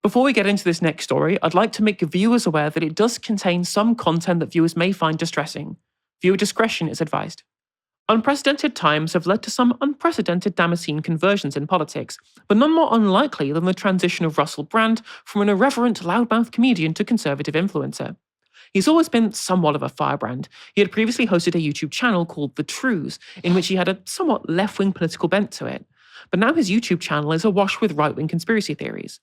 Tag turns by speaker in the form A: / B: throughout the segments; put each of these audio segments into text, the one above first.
A: Before we get into this next story, I'd like to make viewers aware that it does contain some content that viewers may find distressing. Viewer discretion is advised. Unprecedented times have led to some unprecedented Damascene conversions in politics, but none more unlikely than the transition of Russell Brand from an irreverent, loudmouth comedian to conservative influencer. He's always been somewhat of a firebrand. He had previously hosted a YouTube channel called The Trues, in which he had a somewhat left-wing political bent to it. But now his YouTube channel is awash with right-wing conspiracy theories.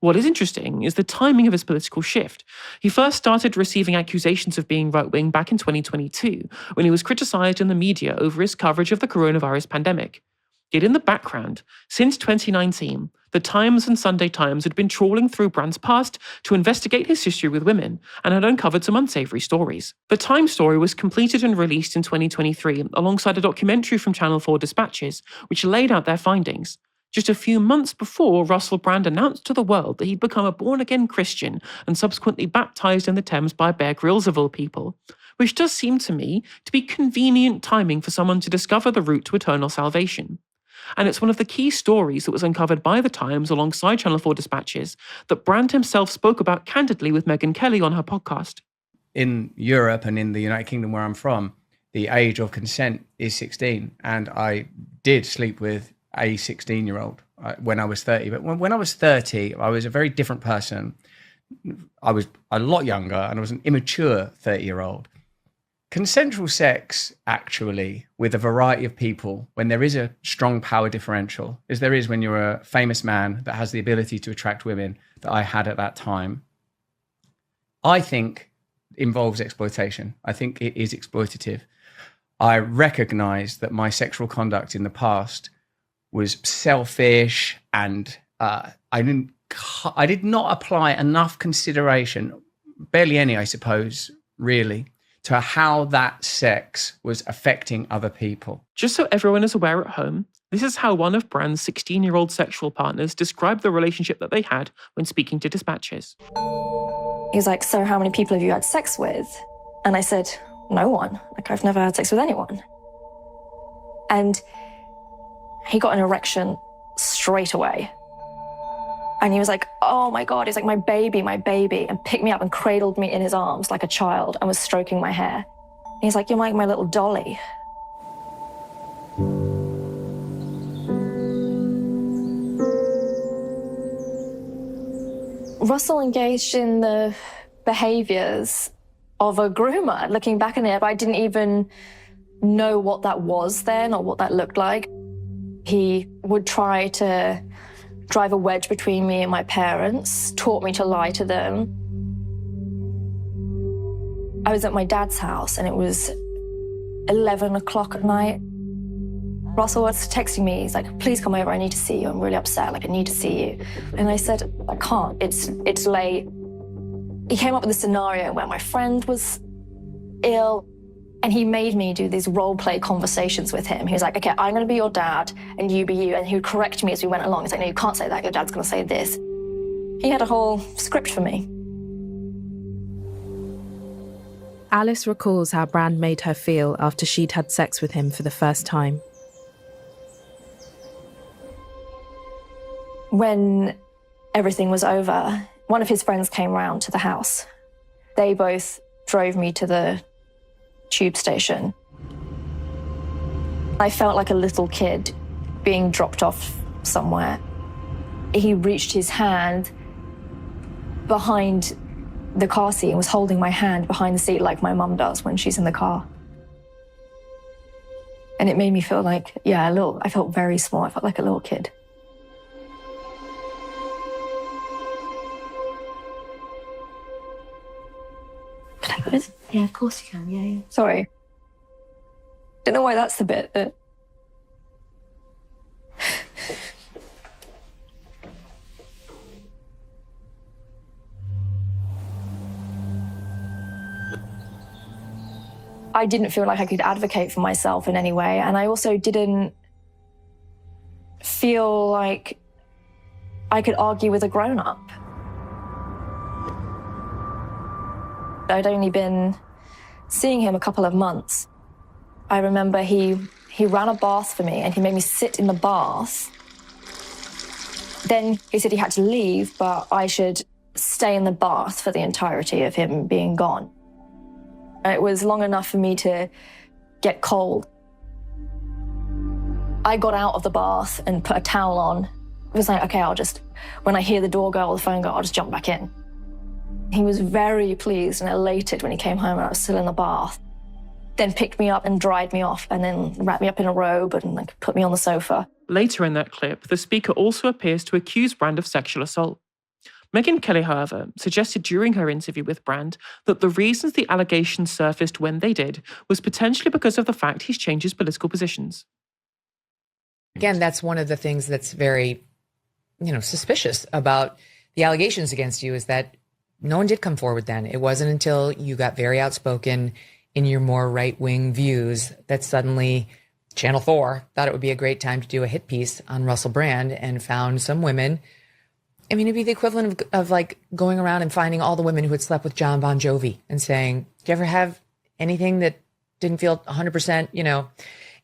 A: What is interesting is the timing of his political shift. He first started receiving accusations of being right-wing back in 2022, when he was criticised in the media over his coverage of the coronavirus pandemic. Yet in the background, since 2019, the Times and Sunday Times had been trawling through Brand's past to investigate his history with women and had uncovered some unsavoury stories. The Times story was completed and released in 2023 alongside a documentary from Channel 4 Dispatches, which laid out their findings. Just a few months before, Russell Brand announced to the world that he'd become a born-again Christian and subsequently baptised in the Thames by Bear Grylls of all people, which does seem to me to be convenient timing for someone to discover the route to eternal salvation. And it's one of the key stories that was uncovered by the Times alongside Channel 4 Dispatches that Brand himself spoke about candidly with Megyn Kelly on her podcast.
B: In Europe and in the United Kingdom where I'm from, the age of consent is 16, and I did sleep with a 16-year-old when I was 30. But when I was 30, I was a very different person. I was a lot younger and I was an immature 30-year-old. Consensual sex, actually, with a variety of people, when there is a strong power differential, as there is when you're a famous man that has the ability to attract women that I had at that time, I think involves exploitation. I think it is exploitative. I recognize that my sexual conduct in the past was selfish, and I did not apply enough consideration, barely any, I suppose, really, to how that sex was affecting other people.
A: Just so everyone is aware at home, this is how one of Brand's 16-year-old sexual partners described the relationship that they had when speaking to Dispatches.
C: He was like, so how many people have you had sex with? And I said, no one. Like, I've never had sex with anyone. And he got an erection straight away. And he was like, oh my God, he's like, my baby, and picked me up and cradled me in his arms like a child and was stroking my hair. And he's like, you're like my little dolly. Russell engaged in the behaviors of a groomer. Looking back on it, I didn't even know what that was then or what that looked like. He would try to drive a wedge between me and my parents, taught me to lie to them. I was at my dad's house and it was 11 o'clock at night. Russell was texting me, he's like, please come over, I need to see you, I'm really upset, like I need to see you. And I said, I can't, it's late. He came up with a scenario where my friend was ill, and he made me do these role play conversations with him. He was like, okay, I'm gonna be your dad and you be you. And he would correct me as we went along. He's like, no, you can't say that, your dad's gonna say this. He had a whole script for me.
D: Alice recalls how Brand made her feel after she'd had sex with him for the first time.
C: When everything was over, one of his friends came round to the house. They both drove me to the tube station. I felt like a little kid being dropped off somewhere. He reached his hand behind the car seat and was holding my hand behind the seat like my mum does when she's in the car. And it made me feel like, I felt very small. I felt like a little kid. Can I put this?
E: Yeah, of course you can, yeah.
C: Sorry. Don't know why that's the bit that... I didn't feel like I could advocate for myself in any way, and I also didn't feel like I could argue with a grown-up. I'd only been seeing him a couple of months. I remember he ran a bath for me and he made me sit in the bath Then he said he had to leave, but I should stay in the bath for the entirety of him being gone. It was long enough for me to get cold. I got out of the bath and put a towel on. It was like, okay, when I hear the door go or the phone go, I'll just jump back in. He was very pleased and elated when he came home and I was still in the bath. Then picked me up and dried me off and then wrapped me up in a robe and put me on the sofa.
A: Later in that clip, the speaker also appears to accuse Brand of sexual assault. Megyn Kelly, however, suggested during her interview with Brand that the reasons the allegations surfaced when they did was potentially because of the fact he's changed his political positions.
E: Again, that's one of the things that's very, suspicious about the allegations against you is that no one did come forward then. It wasn't until you got very outspoken in your more right-wing views that suddenly Channel 4 thought it would be a great time to do a hit piece on Russell Brand and found some women. I mean, it'd be the equivalent of like going around and finding all the women who had slept with John Bon Jovi and saying, do you ever have anything that didn't feel 100%,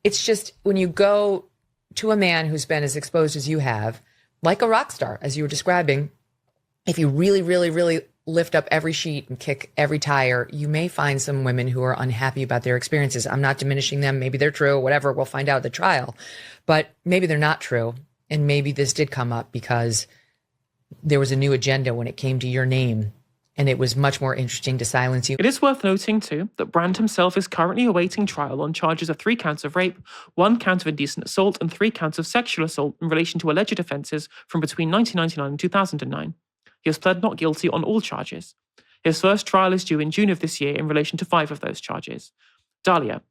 E: It's just when you go to a man who's been as exposed as you have, like a rock star, as you were describing, if you really, really, really lift up every sheet and kick every tire, you may find some women who are unhappy about their experiences. I'm not diminishing them. Maybe they're true, whatever. We'll find out at the trial. But maybe they're not true. And maybe this did come up because there was a new agenda when it came to your name, and it was much more interesting to silence you.
A: It is worth noting, too, that Brand himself is currently awaiting trial on charges of 3 counts of rape, 1 count of indecent assault, and 3 counts of sexual assault in relation to alleged offences from between 1999 and 2009. He has pled not guilty on all charges. His first trial is due in June of this year in relation to 5 of those charges. Dahlia,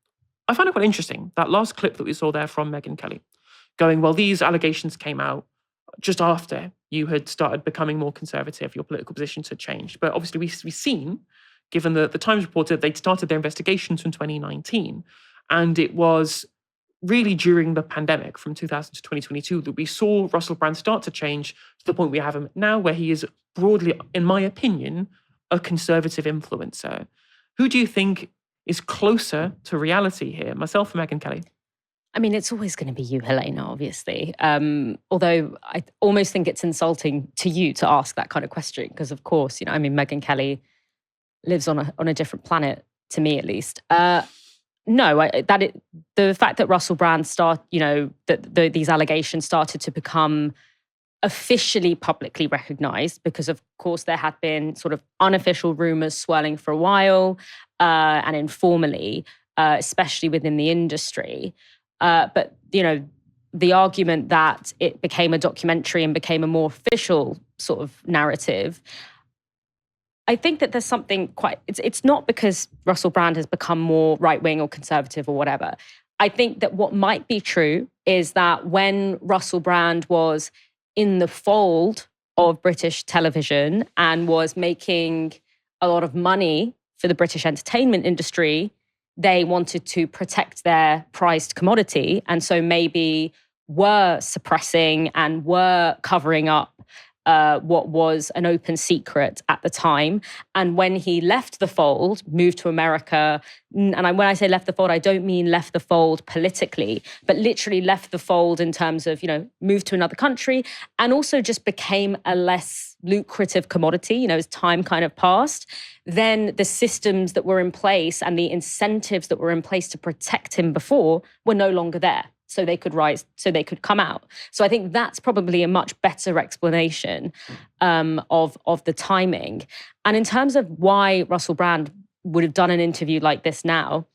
A: I find it quite interesting, that last clip that we saw there from Megyn Kelly, going, well, these allegations came out just after you had started becoming more conservative, your political positions had changed. But obviously we've seen, given the Times reported, they'd started their investigations from 2019. And it was really during the pandemic from 2000 to 2022 that we saw Russell Brand start to change to the point we have him now, where he is broadly, in my opinion, a conservative influencer. Who do you think is closer to reality here, myself or Megyn Kelly?
F: I mean, it's always going to be you, Helena, obviously. Although I almost think it's insulting to you to ask that kind of question because, of course, Megyn Kelly lives on a different planet, to me at least. The fact that Russell Brand these allegations started to become officially publicly recognised because, of course, there had been sort of unofficial rumours swirling for a while and informally, especially within the industry. But, the argument that it became a documentary and became a more official sort of narrative, I think that there's something it's not because Russell Brand has become more right-wing or conservative or whatever. I think that what might be true is that when Russell Brand was in the fold of British television and was making a lot of money for the British entertainment industry, they wanted to protect their prized commodity and so maybe were suppressing and were covering up what was an open secret at the time. And when he left the fold, moved to America, and when I say left the fold, I don't mean left the fold politically, but literally left the fold in terms of, moved to another country and also just became a less lucrative commodity, as time kind of passed, then the systems that were in place and the incentives that were in place to protect him before were no longer there. So they could come out. So I think that's probably a much better explanation of the timing. And in terms of why Russell Brand would have done an interview like this now,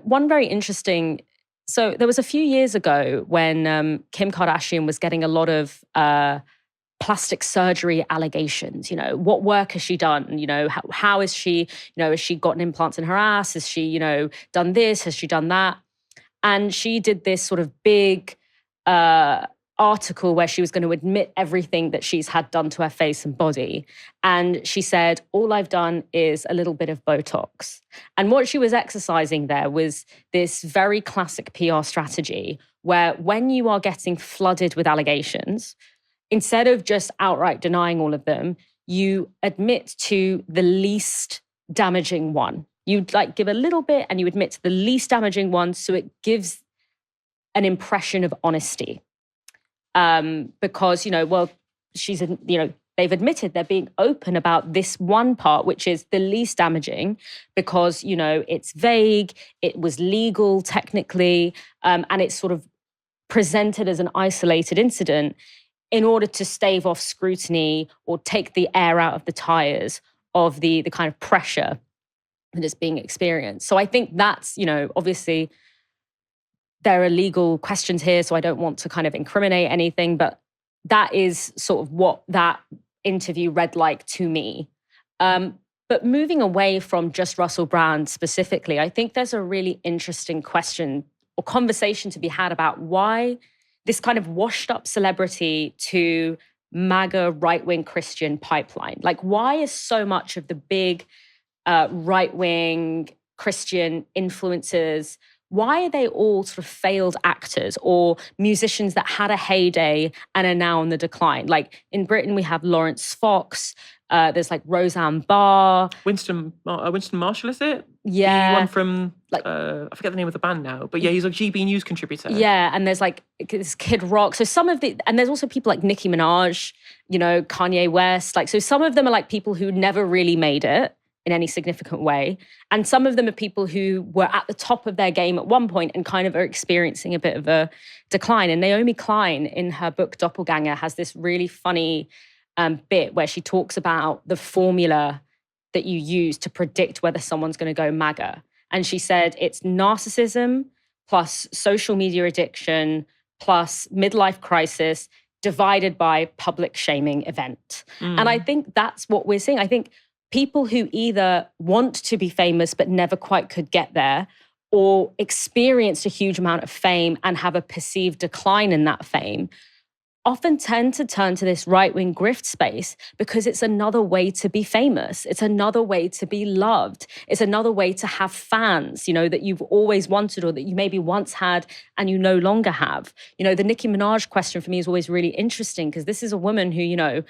F: one very interesting. So there was a few years ago when Kim Kardashian was getting a lot of plastic surgery allegations. What work has she done? How is she? Has she gotten implants in her ass? Has she, done this? Has she done that? And she did this sort of big article where she was going to admit everything that she's had done to her face and body. And she said, all I've done is a little bit of Botox. And what she was exercising there was this very classic PR strategy where when you are getting flooded with allegations, instead of just outright denying all of them, you admit to the least damaging one. You'd give a little bit and you admit to the least damaging one so it gives an impression of honesty. because, they've admitted they're being open about this one part, which is the least damaging because, it's vague, it was legal technically, and it's sort of presented as an isolated incident in order to stave off scrutiny or take the air out of the tires of the kind of pressure that is being experienced. So I think that's, obviously there are legal questions here, so I don't want to kind of incriminate anything, but that is sort of what that interview read like to me. But moving away from just Russell Brand specifically, I think there's a really interesting question or conversation to be had about why this kind of washed up celebrity to MAGA right-wing Christian pipeline. Like, why is so much of the big right-wing Christian influencers, why are they all sort of failed actors or musicians that had a heyday and are now on the decline? Like in Britain, we have Lawrence Fox. There's like Roseanne Barr.
A: Winston Marshall, is it?
F: Yeah.
A: The one from, I forget the name of the band now, but yeah, he's a GB News contributor.
F: Yeah, and there's like this Kid Rock. So and there's also people like Nicki Minaj, Kanye West. Like, so some of them are like people who never really made it in any significant way. And some of them are people who were at the top of their game at one point and kind of are experiencing a bit of a decline. And Naomi Klein, in her book Doppelganger, has this really funny bit where she talks about the formula that you use to predict whether someone's going to go MAGA. And she said it's narcissism plus social media addiction plus midlife crisis divided by public shaming event. And I think that's what we're seeing. I think people who either want to be famous but never quite could get there, or experienced a huge amount of fame and have a perceived decline in that fame, often tend to turn to this right-wing grift space because it's another way to be famous. It's another way to be loved. It's another way to have fans, that you've always wanted or that you maybe once had and you no longer have. The Nicki Minaj question for me is always really interesting because this is a woman who,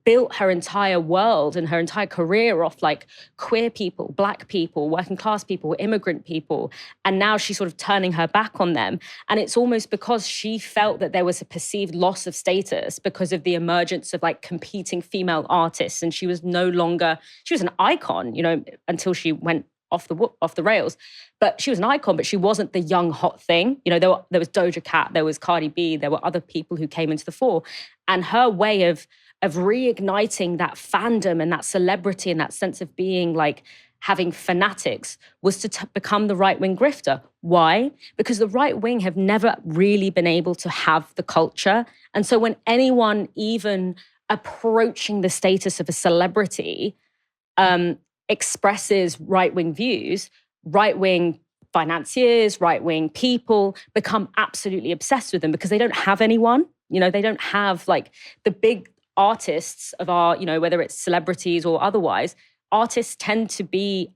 F: built her entire world and her entire career off like queer people, Black people, working class people, immigrant people. And now she's sort of turning her back on them. And it's almost because she felt that there was a perceived loss of status because of the emergence of like competing female artists. And she was she was an icon, until she went off the rails. But she was an icon, but she wasn't the young hot thing. There was Doja Cat, there was Cardi B, there were other people who came into the fore. And her way of reigniting that fandom and that celebrity and that sense of being like having fanatics was to become the right-wing grifter. Why? Because the right wing have never really been able to have the culture. And so when anyone even approaching the status of a celebrity expresses right-wing views, right-wing financiers, right-wing people become absolutely obsessed with them because they don't have anyone. They don't have like the big artists of our, whether it's celebrities or otherwise, artists tend to be,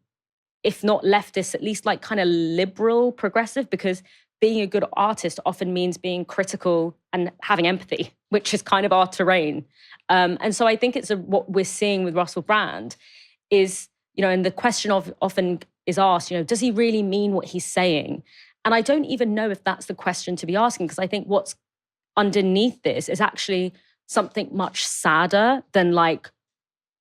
F: if not leftist, at least like kind of liberal, progressive, because being a good artist often means being critical and having empathy, which is kind of our terrain. And so I think it's what we're seeing with Russell Brand is, and the question often is asked, does he really mean what he's saying? And I don't even know if that's the question to be asking, because I think what's underneath this is actually something much sadder than like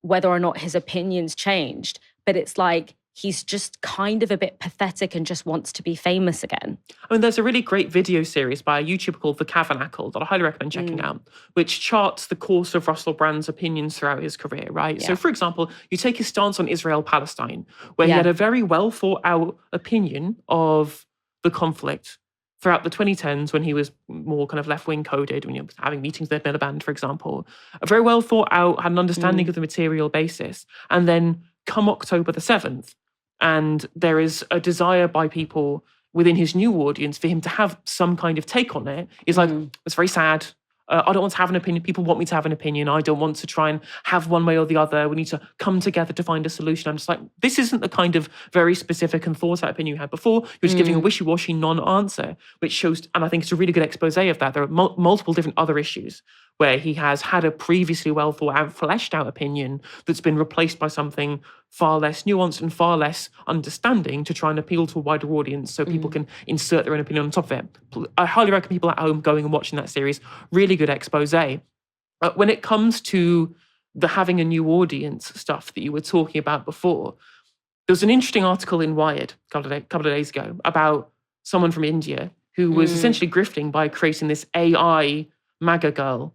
F: whether or not his opinions changed. But it's like he's just kind of a bit pathetic and just wants to be famous again.
A: I mean, there's a really great video series by a YouTuber called The Cavanacle that I highly recommend checking out, which charts the course of Russell Brand's opinions throughout his career, right? Yeah. So, for example, you take his stance on Israel-Palestine, where he had a very well thought out opinion of the conflict throughout the 2010s when he was more kind of left-wing coded, when he was having meetings with Miliband, for example. A very well thought out, had an understanding of the material basis. And then come October the 7th, and there is a desire by people within his new audience for him to have some kind of take on it. He's like, it's very sad. I don't want to have an opinion. People want me to have an opinion. I don't want to try and have one way or the other. We need to come together to find a solution. I'm just like, this isn't the kind of very specific and thought out opinion you had before. You're just giving a wishy-washy non-answer, which shows, and I think it's a really good expose of that. There are multiple different other issues where he has had a previously well thought out, fleshed out opinion that's been replaced by something far less nuanced and far less understanding to try and appeal to a wider audience so people can insert their own opinion on top of it. I highly recommend people at home going and watching that series. Really good expose. When it comes to the having a new audience stuff that you were talking about before, there was an interesting article in Wired a couple of days ago about someone from India who was essentially grifting by creating this AI MAGA girl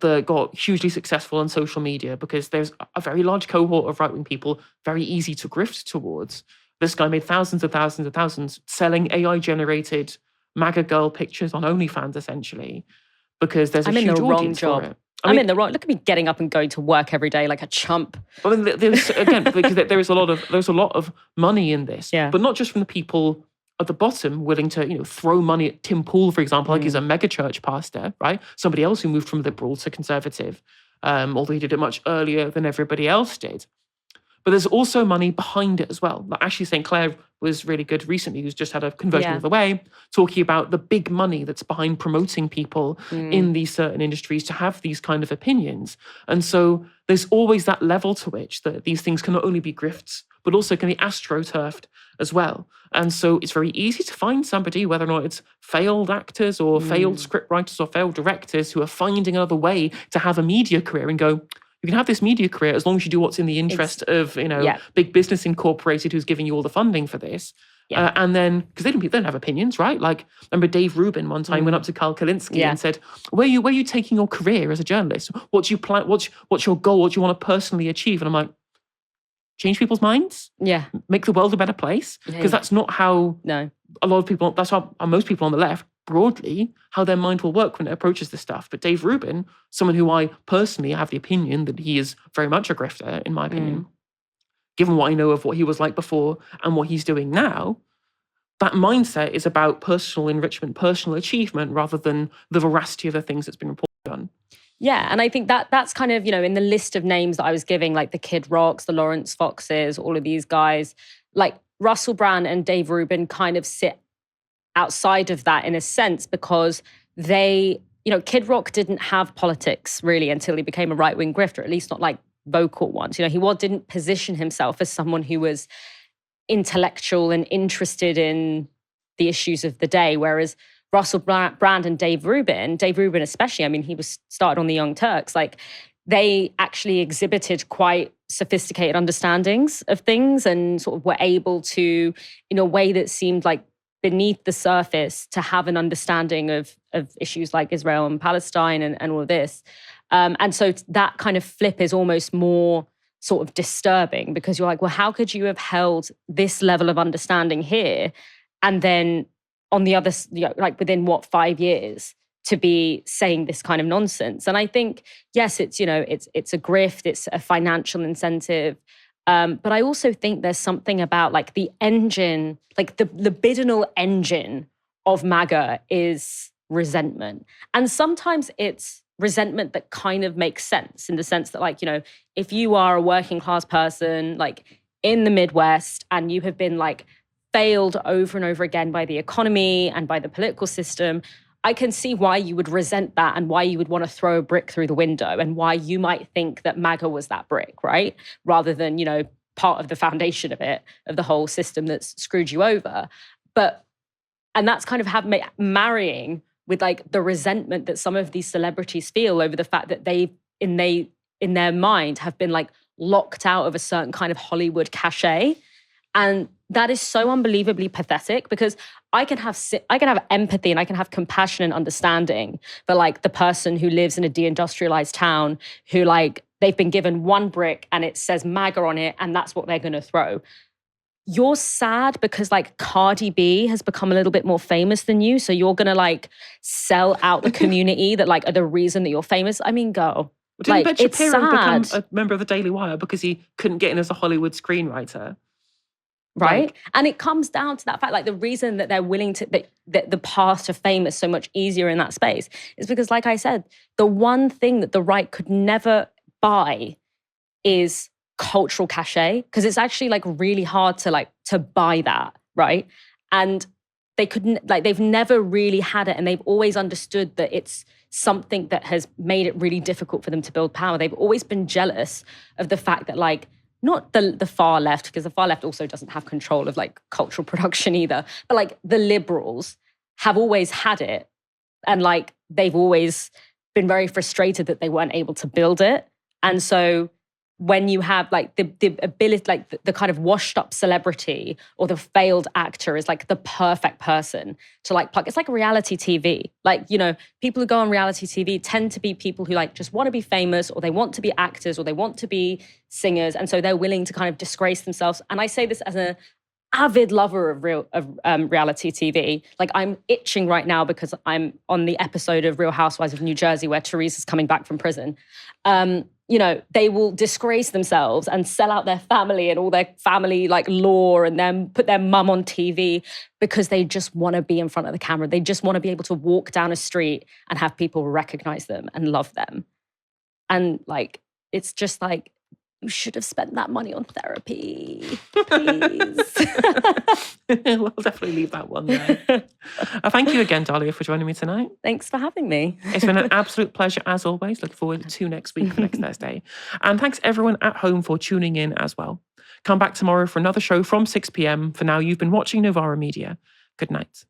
A: that got hugely successful on social media because there's a very large cohort of right-wing people, very easy to grift towards. This guy made thousands of thousands of thousands selling AI-generated MAGA girl pictures on OnlyFans, essentially, because there's a huge audience for it.
F: I'm in the wrong. Look at me getting up and going to work every day like a chump.
A: I mean, there's again because there's a lot of money in this, but not just from the people at the bottom willing to throw money at Tim Pool, for example, like he's a mega church pastor, right? Somebody else who moved from liberal to conservative, although he did it much earlier than everybody else did. But there's also money behind it as well. Like Ashley St. Clair was really good recently, who's just had a conversion of the way, talking about the big money that's behind promoting people in these certain industries to have these kind of opinions. And so there's always that level to which that these things can not only be grifts, but also can be astroturfed as well. And so it's very easy to find somebody, whether or not it's failed actors or failed scriptwriters or failed directors, who are finding another way to have a media career and go, you can have this media career as long as you do what's in the interest of, Big Business Incorporated, who's giving you all the funding for this. And then, because they don't have opinions, right? Like, I remember Dave Rubin one time went up to Carl Kalinske and said, where are you taking your career as a journalist? What do you plan? What's your goal? What do you want to personally achieve? And I'm like, change people's minds? Yeah. Make the world a better place? Because that's not how a lot of people, that's how most people on the left, broadly, how their mind will work when it approaches this stuff. But Dave Rubin, someone who I personally have the opinion that he is very much a grifter, in my opinion, given what I know of what he was like before and what he's doing now, that mindset is about personal enrichment, personal achievement, rather than the veracity of the things that's been reported on.
F: Yeah, and I think that's kind of, in the list of names that I was giving, like the Kid Rocks, the Lawrence Foxes, all of these guys, like Russell Brand and Dave Rubin kind of sit outside of that in a sense, because they, Kid Rock didn't have politics really until he became a right-wing grifter, at least not like vocal ones. He didn't position himself as someone who was intellectual and interested in the issues of the day, whereas Russell Brand and Dave Rubin especially, I mean, he was started on the Young Turks, like they actually exhibited quite sophisticated understandings of things and sort of were able to, in a way that seemed like beneath the surface, to have an understanding of issues like Israel and Palestine and all of this. And so that kind of flip is almost more sort of disturbing, because you're like, well, how could you have held this level of understanding here and then on the other, like within 5 years to be saying this kind of nonsense? And I think, yes, it's, it's a grift, it's a financial incentive. But I also think there's something about like the engine, like the libidinal engine of MAGA is resentment. And sometimes it's resentment that kind of makes sense, in the sense that, like, if you are a working class person, like in the Midwest, and you have been like failed over and over again by the economy and by the political system, I can see why you would resent that and why you would want to throw a brick through the window and why you might think that MAGA was that brick, right? Rather than, part of the foundation of it, of the whole system that's screwed you over. And that's kind of marrying with like the resentment that some of these celebrities feel over the fact that they, in their mind, have been like locked out of a certain kind of Hollywood cachet. And that is so unbelievably pathetic, because I can have empathy and I can have compassion and understanding for like the person who lives in a deindustrialized town who, like, they've been given one brick and it says MAGA on it and that's what they're going to throw. You're sad because like Cardi B has become a little bit more famous than you, so you're going to like sell out the community that like are the reason that you're famous. I mean, go.
A: Didn't Ben Shapiro become a member of the Daily Wire because he couldn't get in as a Hollywood screenwriter?
F: Right.
A: Like,
F: and it comes down to that fact, like the reason that they're willing to, that the path to fame is so much easier in that space is because, like I said, the one thing that the right could never buy is cultural cachet, because it's actually like really hard to buy that, right? And they couldn't, like, they've never really had it. And they've always understood that it's something that has made it really difficult for them to build power. They've always been jealous of the fact that, like, not the far left, because the far left also doesn't have control of like cultural production either, but like the liberals have always had it. And like, they've always been very frustrated that they weren't able to build it. And so when you have like the ability, like the kind of washed up celebrity or the failed actor is like the perfect person to like plug. It's like reality TV. Like, you know, people who go on reality TV tend to be people who like just want to be famous, or they want to be actors, or they want to be singers. And so they're willing to kind of disgrace themselves. And I say this as an avid lover of reality TV. Like, I'm itching right now because I'm on the episode of Real Housewives of New Jersey where Teresa's coming back from prison. You know, they will disgrace themselves and sell out their family and all their family like lore, and then put their mum on TV because they just want to be in front of the camera. They just want to be able to walk down a street and have people recognize them and love them. And like, it's just like, you should have spent that money on therapy, please.
A: We'll definitely leave that one there. Thank you again, Dahlia, for joining me tonight.
F: Thanks for having me.
A: It's been an absolute pleasure, as always. Look forward to next week, for next Thursday. And thanks everyone at home for tuning in as well. Come back tomorrow for another show from 6 p.m. For now, you've been watching Novara Media. Good night.